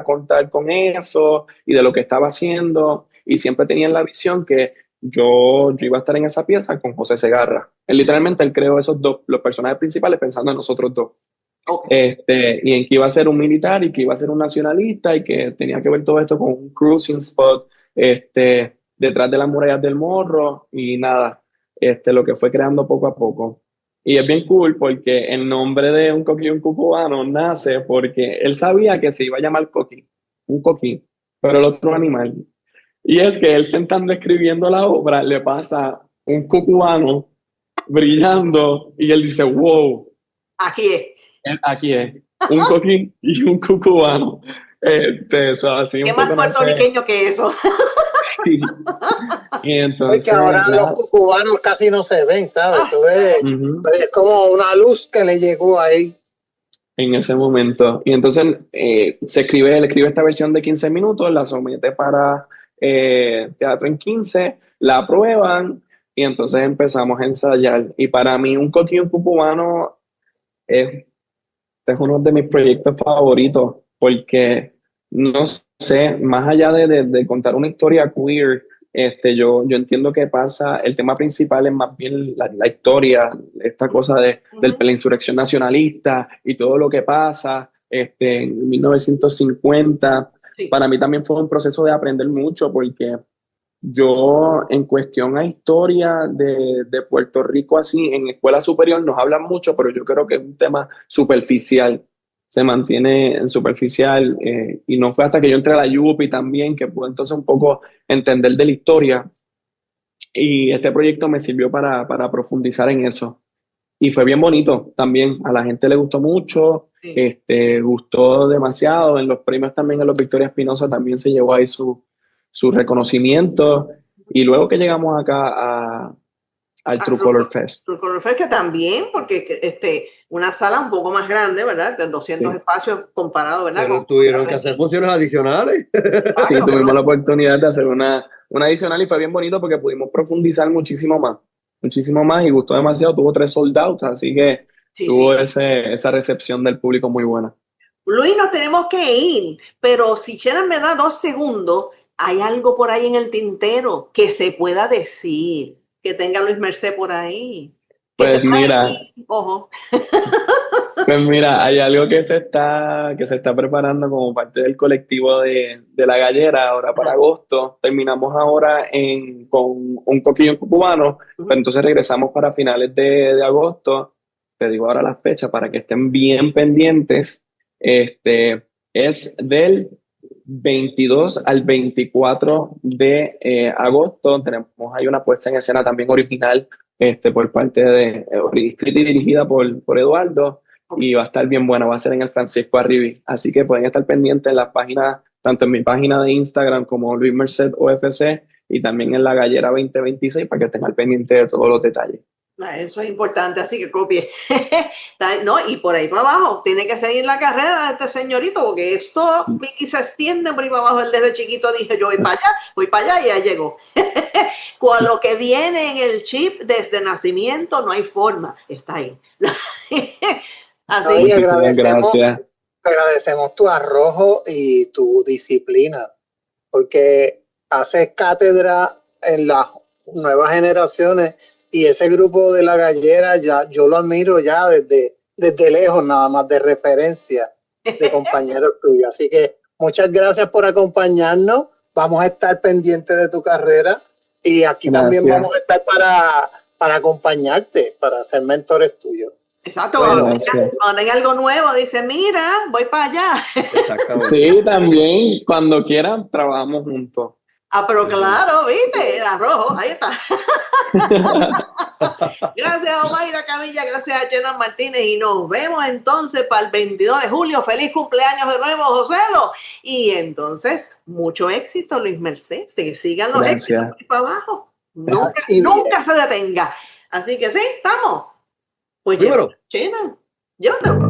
D: contar con eso y de lo que estaba haciendo. Y siempre tenía la visión que yo iba a estar en esa pieza con José Segarra. Él creó esos dos, los personajes principales, pensando en nosotros dos. Y en que iba a ser un militar y que iba a ser un nacionalista y que tenía que ver todo esto con un cruising spot detrás de las murallas del Morro y nada, lo que fue creando poco a poco. Y es bien cool porque el nombre de un coquillón cucubano nace porque él sabía que se iba a llamar coquí, un coquí, pero el otro animal. Y es que él sentando escribiendo la obra le pasa un cucubano brillando, y él dice, wow,
A: Aquí es.
D: aquí es, un coquín y un cucubano. Eso, así
A: ¿Qué
D: un
A: más
D: poco no sé.
A: puertorriqueño que eso?
D: Sí. Y entonces,
C: Porque ahora los cubanos casi no se ven, ¿sabes? Eso es como una luz que le llegó ahí.
D: en ese momento. Y entonces le escribe esta versión de 15 minutos, la somete para teatro en 15, la aprueban y entonces empezamos a ensayar. Y para mí un coquillo cubano es uno de mis proyectos favoritos porque, no sé, más allá de contar una historia queer, yo entiendo que pasa, el tema principal es más bien la historia, esta cosa de la insurrección nacionalista y todo lo que pasa en 1950.
A: Sí.
D: Para mí también fue un proceso de aprender mucho porque yo, en cuestión a historia de Puerto Rico, así, en escuela superior nos hablan mucho, pero yo creo que es un tema superficial, se mantiene en superficial, y no fue hasta que yo entré a la UPI también que pude entonces un poco entender de la historia, y este proyecto me sirvió para profundizar en eso. Y fue bien bonito también, a la gente le gustó mucho, gustó demasiado, en los premios también, en los Victoria Espinosa también se llevó ahí su reconocimiento, y luego que llegamos acá al True Color Fest.
A: True Color Fest, que también, porque una sala un poco más grande, ¿verdad? De 200 espacios comparado, ¿verdad?
B: Pero tuvieron que hacer funciones adicionales.
D: Sí, tuvimos la oportunidad de hacer una adicional y fue bien bonito porque pudimos profundizar muchísimo más y gustó demasiado, tuvo 3 sold outs, así que tuvo esa recepción del público muy buena.
A: Luis, nos tenemos que ir, pero si Shenan me da 2 segundos, hay algo por ahí en el tintero que se pueda decir, que tenga Luis Merced por ahí.
D: Pues mira,
A: ojo.
D: Pues mira, hay algo que se está preparando como parte del colectivo de La Gallera ahora para agosto. Terminamos ahora con un coquillo cubano, pero entonces regresamos para finales de agosto. Te digo ahora las fechas para que estén bien pendientes. Es del 22 al 24 de agosto. Tenemos ahí una puesta en escena también original por parte de escrita y dirigida por Eduardo. Y va a estar bien buena, va a ser en el Francisco Arribí. Así que pueden estar pendientes en las páginas, tanto en mi página de Instagram como Luis Merced OFC y también en La Gallera 2026 para que estén al pendiente de todos los detalles.
A: Eso es importante, así que copie. No, y por ahí para abajo, tiene que seguir la carrera de este señorito, porque esto y se extiende por ahí para abajo. Él desde chiquito dije, yo voy para allá y ya llegó. Con lo que viene en el chip desde nacimiento, no hay forma, está ahí. Así.
C: Gracias. Agradecemos tu arrojo y tu disciplina, porque haces cátedra en las nuevas generaciones. Y ese grupo de La Gallera, ya yo lo admiro ya desde lejos, nada más de referencia de compañeros tuyos. Así que muchas gracias por acompañarnos. Vamos a estar pendientes de tu carrera y aquí también vamos a estar para acompañarte, para ser mentores tuyos.
A: Exacto, cuando tenga algo nuevo, dice, mira, voy para allá.
B: Exactamente.
D: Sí, también, cuando quieran, trabajamos juntos.
A: Pero claro, viste, el arrojo, ahí está. Gracias a Omaira Camilla, gracias a Shenan Martínez y nos vemos entonces para el 22 de julio. Feliz cumpleaños de nuevo, Joselo. Y entonces, mucho éxito, Luis Merced. Que sigan los éxitos para abajo. Nunca se detenga. Así que sí, estamos. Pues Shenan, llévatelo.